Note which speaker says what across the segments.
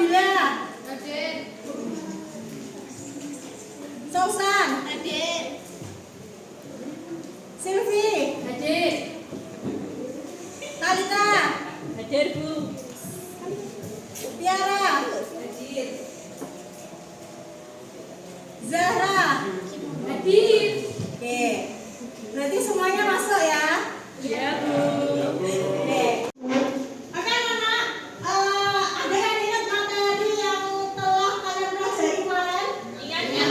Speaker 1: Nabila.
Speaker 2: Hadir.
Speaker 1: Sausan.
Speaker 2: Hadir.
Speaker 1: Silvi.
Speaker 2: Hadir.
Speaker 1: Talita.
Speaker 2: Hadir, Bu.
Speaker 1: Tiara.
Speaker 2: Hadir.
Speaker 1: Zahra.
Speaker 2: Hadir.
Speaker 1: Oke. Berarti semuanya masuk ya.
Speaker 2: Iya, Bu.
Speaker 1: Oke. Oke anak-anak, ada yang ingat materi yang telah kalian pelajari kemarin?
Speaker 2: Ingat, Bu.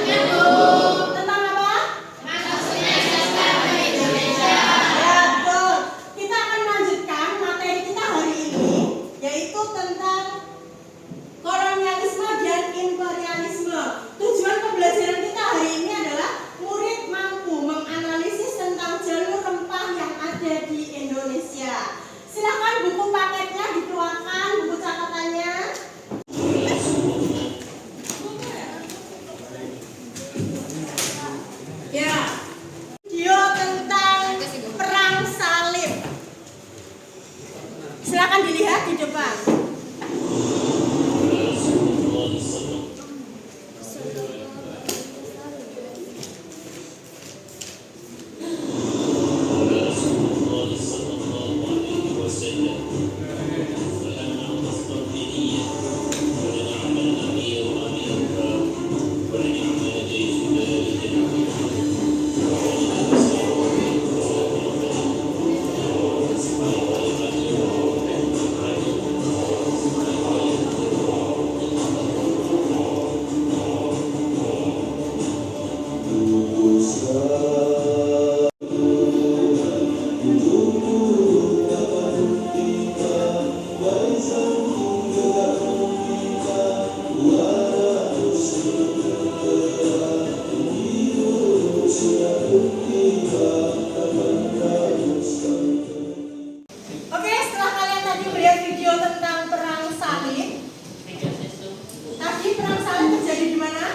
Speaker 1: Tentang apa?
Speaker 2: Masuknya sastra ke Indonesia.
Speaker 1: Ya betul. Kita akan melanjutkan materi kita hari ini, yaitu tentang kolonialisme dan imperialisme. Tujuan pembelajaran kita hari ini adalah murid mampu menganalisis tentang jalur rempah yang ada di Indonesia. Silakan buku paketnya dikeluarkan, buku catatannya. Ya, video tentang perang salib. Silakan dilihat di depan. Oke, setelah kalian tadi melihat video tentang perang salib, tadi perang salib terjadi di mana?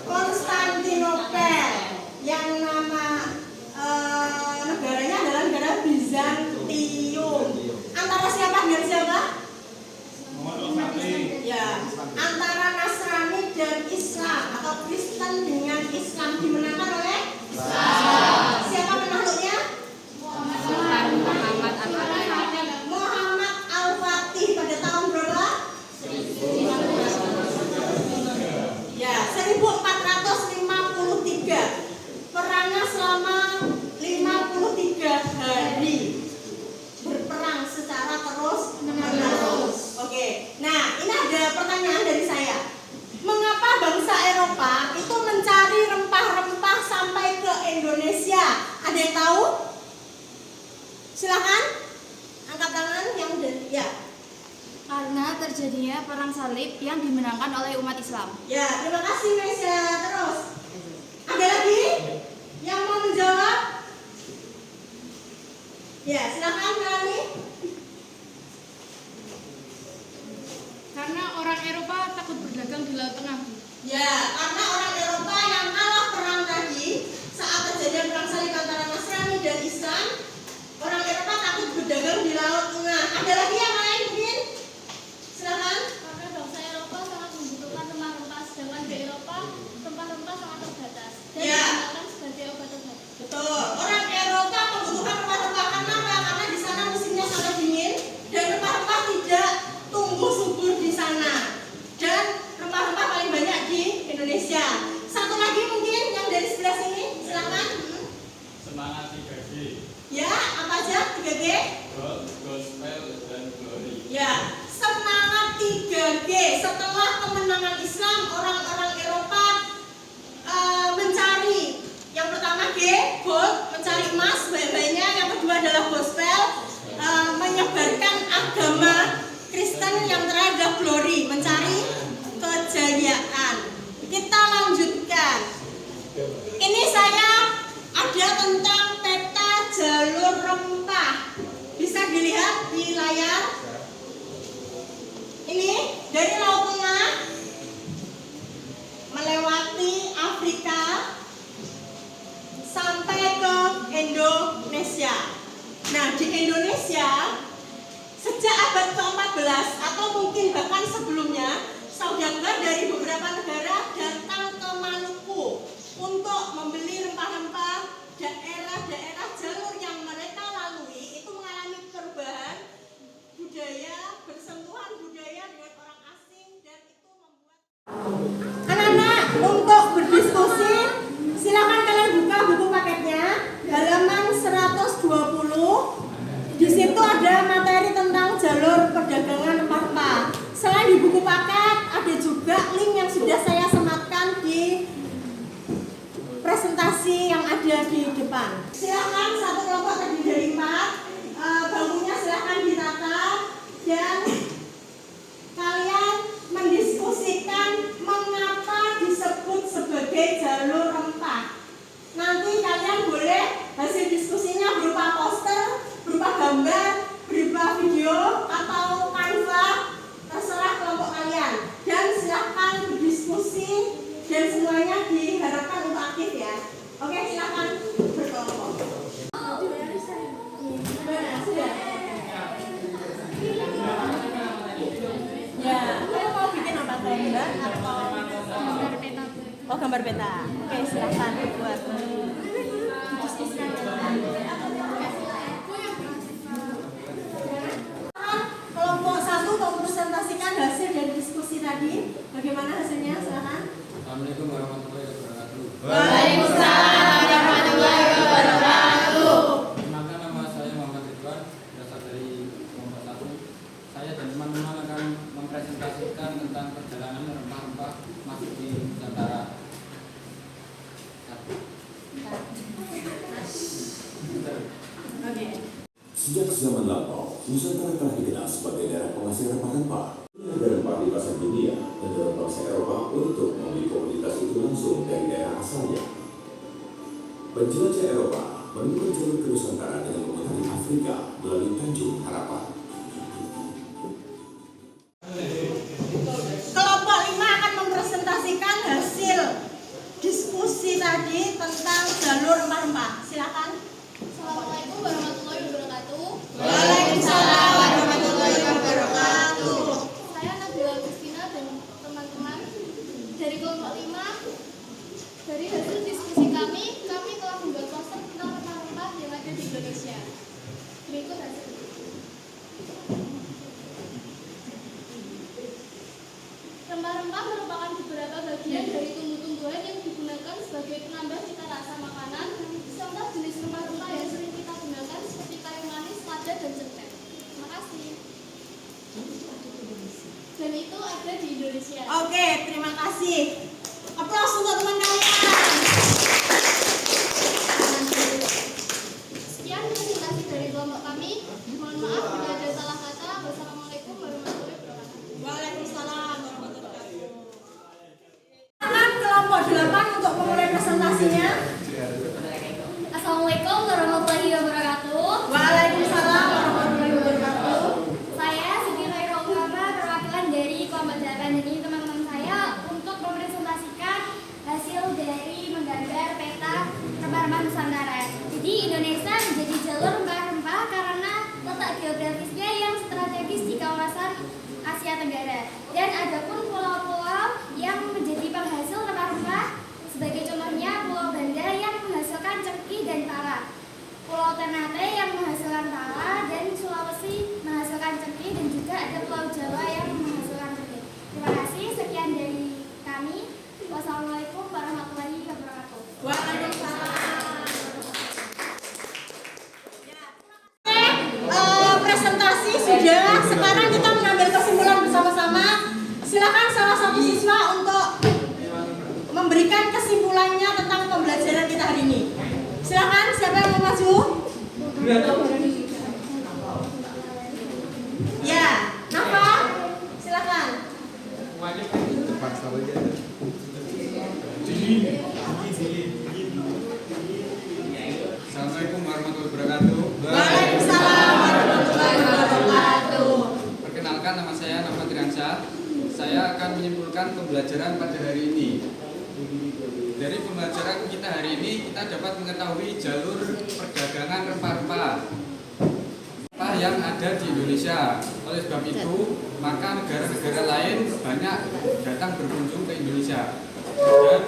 Speaker 1: Konstantinopel, yang nama negaranya adalah negara Bizantium. Antara siapa dengan siapa? Ya, antara Nasrani dan Islam atau Kristen dengan Islam dimenangkan oleh Islam. Siapa penakluknya? Muhammad Al-Fatih pada tahun berapa? Ya, 1453. Perangnya selama 53 hari. Berperang secara terus-menerus. Oke. Nah, ini ada pertanyaan dari saya. Mengapa bangsa Eropa itu mencari rempah-rempah sampai ke Indonesia? Ada yang tahu? Silakan angkat tangan yang ya.
Speaker 3: Karena terjadinya perang salib yang dimenangkan oleh umat Islam.
Speaker 1: Ya, terima kasih Mesya. Terus, ada lagi yang mau menjawab? Ya, silakan Melani.
Speaker 3: Karena orang Eropa takut berdagang di Laut Tengah.
Speaker 1: Ya, karena orang Eropa yang kalah perang tadi saat terjadi perang salib antara Nasrani dan Islam, orang Eropa takut berdagang di Laut Tengah. Ada lagi yang lain mungkin? Silakan.
Speaker 4: Karena bangsa Eropa sangat membutuhkan rempah-rempah, sedangkan di Eropa rempah-rempah sangat terbatas dan
Speaker 1: Ya.
Speaker 4: digunakan sebagai obat-obat.
Speaker 1: Betul. Orang Eropa membutuhkan rempah-rempah karena apa? Karena di sana musimnya sangat dingin dan rempah-rempah tidak tumbuh subur di sana. Dan rempah-rempah paling banyak di Indonesia. Satu lagi mungkin yang dari sebelah sini, silakan.
Speaker 5: Semangat 3G.
Speaker 1: Ya, apa aja 3G?
Speaker 5: Gospel dan glory.
Speaker 1: Ya, semangat 3G. Setelah kemenangan Islam, orang-orang Eropa mencari yang pertama G, gold, mencari emas banyak-banyaknya. Yang kedua adalah gospel, menyebarkan agama Kristen. Yang terakhir adalah glory, mencari kejayaan. Kita lanjutkan. Ini saya ada tentang peta jalur rempah. Bisa dilihat di layar. Ini dari Laut Tengah melewati Afrika sampai ke Indonesia. Nah, di Indonesia Sejak abad ke-14 atau mungkin bahkan sebelumnya, saudagar dari beberapa negara datang ke Maluku untuk membeli rempah-rempah. Daerah-daerah jalur yang mereka lalui itu mengalami perubahan budaya, bersentuhan budaya dengan orang asing, dan itu membuat anak-anak untuk berdiskusi. Silakan kalian buka buku paketnya halaman 120. Di situ ada materi tentang jalur perdagangan rempah-rempah. Selain di buku paket, ada juga link yang sudah saya sematkan di presentasi yang ada di depan. Silakan satu kelompok terdiri dari 4. Bangkunya silakan ditata dan kalian mendiskusikan mengapa disebut sebagai jalur rempah. Nanti kalian boleh hasil diskusinya berupa poster, berupa gambar, berupa video atau Canva, terserah kelompok kalian. Dan silakan berdiskusi dan semuanya diharapkan untuk aktif ya. Oke, silakan berkelompok. Sudah. Ya, kalian mau bikin apa, gambar atau
Speaker 3: Gambar peta.
Speaker 1: oh gambar peta? Oke, silakan buat. Kelompok 1 mempresentasikan hasil dari diskusi tadi. Bagaimana hasilnya? Silakan.
Speaker 5: Assalamualaikum warahmatullahi wabarakatuh.
Speaker 1: Waalaikumsalam warahmatullahi wabarakatuh.
Speaker 5: Perkenalkan, nama saya Muhammad Ridwan, berasal dari kelompok 1. Saya dan teman-teman akan mempresentasikan tentang perjalanan rempah-rempah masuk di Nusantara.
Speaker 1: Oke.
Speaker 6: Sejak zaman lampau, Nusantara telah dikenal sebagai daerah penghasil rempah-rempah. Ada rempah di pasar dunia dan dalam bangsa Eropa untuk membeli komoditas itu langsung dari daerah asalnya. Penjelajah Eropa menemukan jalur ke Nusantara dengan memutari Afrika melalui Tanjung Harapan.
Speaker 1: Kelompok 5 akan mempresentasikan hasil diskusi tadi tentang jalur rempah-rempah. Silakan.
Speaker 4: Assalamualaikum warahmatullahi wabarakatuh.
Speaker 1: Waalaikumsalam warahmatullahi wabarakatuh.
Speaker 4: Saya Nabila Agustina dan teman-teman dari kelompok 5. Dari hasil diskusi kami telah membuat poster tentang rempah-rempah yang ada di Indonesia. Berikut hasilnya. Rempah-rempah merupakan beberapa bagian dari tumbuh-tumbuhan yang digunakan sebagai penambah cita rasa makanan. Contoh jenis rempah-rempah yang sering kita gunakan seperti kayu manis, lada, dan cengkeh. Terima kasih. Dan itu ada di Indonesia.
Speaker 1: Oke, terima kasih. Aplaus untuk teman kalian.
Speaker 4: Sekian presentasi dari kelompok kami. Mohon maaf bila ada salah kata. Wassalamualaikum warahmatullahi wabarakatuh.
Speaker 1: Waalaikumsalam warahmatullahi wabarakatuh. Silakan kelompok 8 untuk memulai presentasinya.
Speaker 3: Assalamualaikum warahmatullahi wabarakatuh.
Speaker 1: Waalaikumsalam warahmatullahi wabarakatuh.
Speaker 3: Saya Siti Khairul Ulama, perwakilan dari kelompok 8 ini teman-teman saya untuk mempresentasikan hasil dari menggambar peta rempah-rempah Nusantara. Jadi Indonesia menjadi jalur rempah-rempah karena letak geografisnya yang strategis di kawasan Asia Tenggara. Dan ada pun pulau-pulau yang menjadi penghasil rempah-rempah, sebagai contohnya Pulau Banda yang menghasilkan cengkih dan pala, Pulau Ternate yang menghasilkan pala, dan Sulawesi menghasilkan cengkih, dan juga ada Pulau Jawa yang menghasilkan cengkih. Terima kasih, sekian dari kami. Wassalamualaikum warahmatullahi wabarakatuh.
Speaker 1: Waalaikumsalam. Presentasi sudah. Sekarang kita mengambil kesimpulan bersama-sama. Silakan salah satu siswa untuk memberikan kesimpulannya tentang pembelajaran kita hari ini. Silakan, siapa yang mau maju? Ya, Nafa, silakan.
Speaker 5: Assalamualaikum warahmatullahi wabarakatuh.
Speaker 1: Waalaikumsalam warahmatullahi wabarakatuh.
Speaker 5: Perkenalkan, nama saya Nafat Triansyah. Saya akan menyimpulkan pembelajaran pada hari ini. Dari pembelajaran kita hari ini, kita dapat mengetahui jalur perdagangan rempah-rempah yang ada di Indonesia. Oleh sebab itu, maka negara-negara lain banyak datang berkunjung ke Indonesia. Dan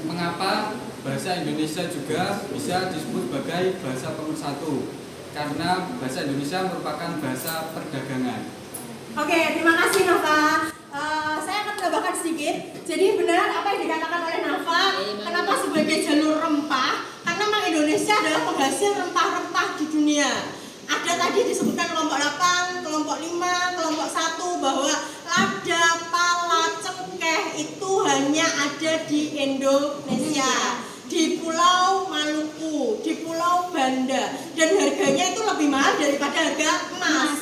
Speaker 5: mengapa bahasa Indonesia juga bisa disebut sebagai bahasa pemersatu? Karena bahasa Indonesia merupakan bahasa perdagangan.
Speaker 1: Oke, terima kasih Nova. Saya akan menambahkan sedikit. Jadi benar apa yang dikatakan oleh Nova. Kenapa sebagai jalur rempah? Karena memang Indonesia adalah penghasil rempah-rempah di dunia. Ada tadi disebutkan kelompok 8, kelompok 5, kelompok 1 bahwa lada, pala, cengkeh itu hanya ada di Indonesia, di Pulau Maluku, di Pulau Banda, dan harganya itu lebih mahal daripada harga emas.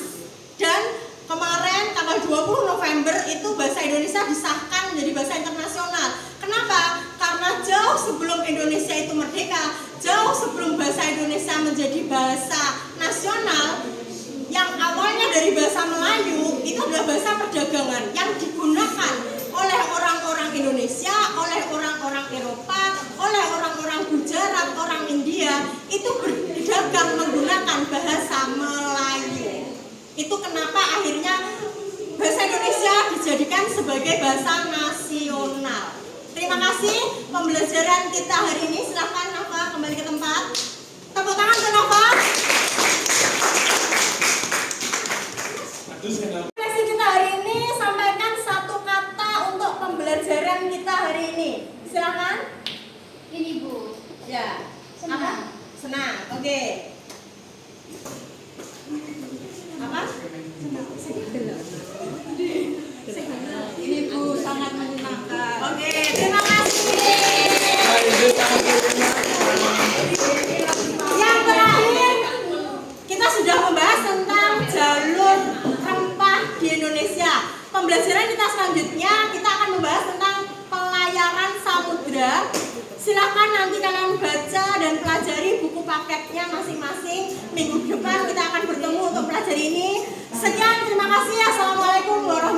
Speaker 1: Dan kemarin tanggal 20 November itu bahasa Indonesia disahkan menjadi bahasa internasional. Kenapa? Karena jauh sebelum Indonesia itu merdeka, jauh sebelum bahasa Indonesia menjadi bahasa nasional, yang awalnya dari bahasa Melayu itu adalah bahasa perdagangan yang digunakan oleh orang-orang Indonesia, oleh orang-orang Eropa, oleh orang-orang Gujarat, orang India, itu berdagang menggunakan bahasa Melayu. Itu kenapa akhirnya bahasa Indonesia dijadikan sebagai bahasa nasional. Terima kasih pembelajaran kita hari ini. Silakan Nova kembali ke tempat. Tepuk tangan ke Nova. Sesi kita hari ini sampaikan satu kata untuk pembelajaran kita hari ini. Silakan.
Speaker 3: Ini Bu.
Speaker 1: Ya.
Speaker 3: Senang.
Speaker 1: Apa? Senang. Oke. Apa?
Speaker 2: Ini Bu sangat menyenangkan.
Speaker 1: Oke, terima kasih. Yang terakhir, kita sudah membahas tentang jalur rempah di Indonesia. Pembelajaran kita selanjutnya, kita akan membahas tentang pelayaran samudra. Silakan nanti kalian baca dan pelajari buku paketnya masing-masing. Minggu depan kita akan bertemu untuk pelajari ini. Sekian, terima kasih. Assalamualaikum warahmatullahi wabarakatuh.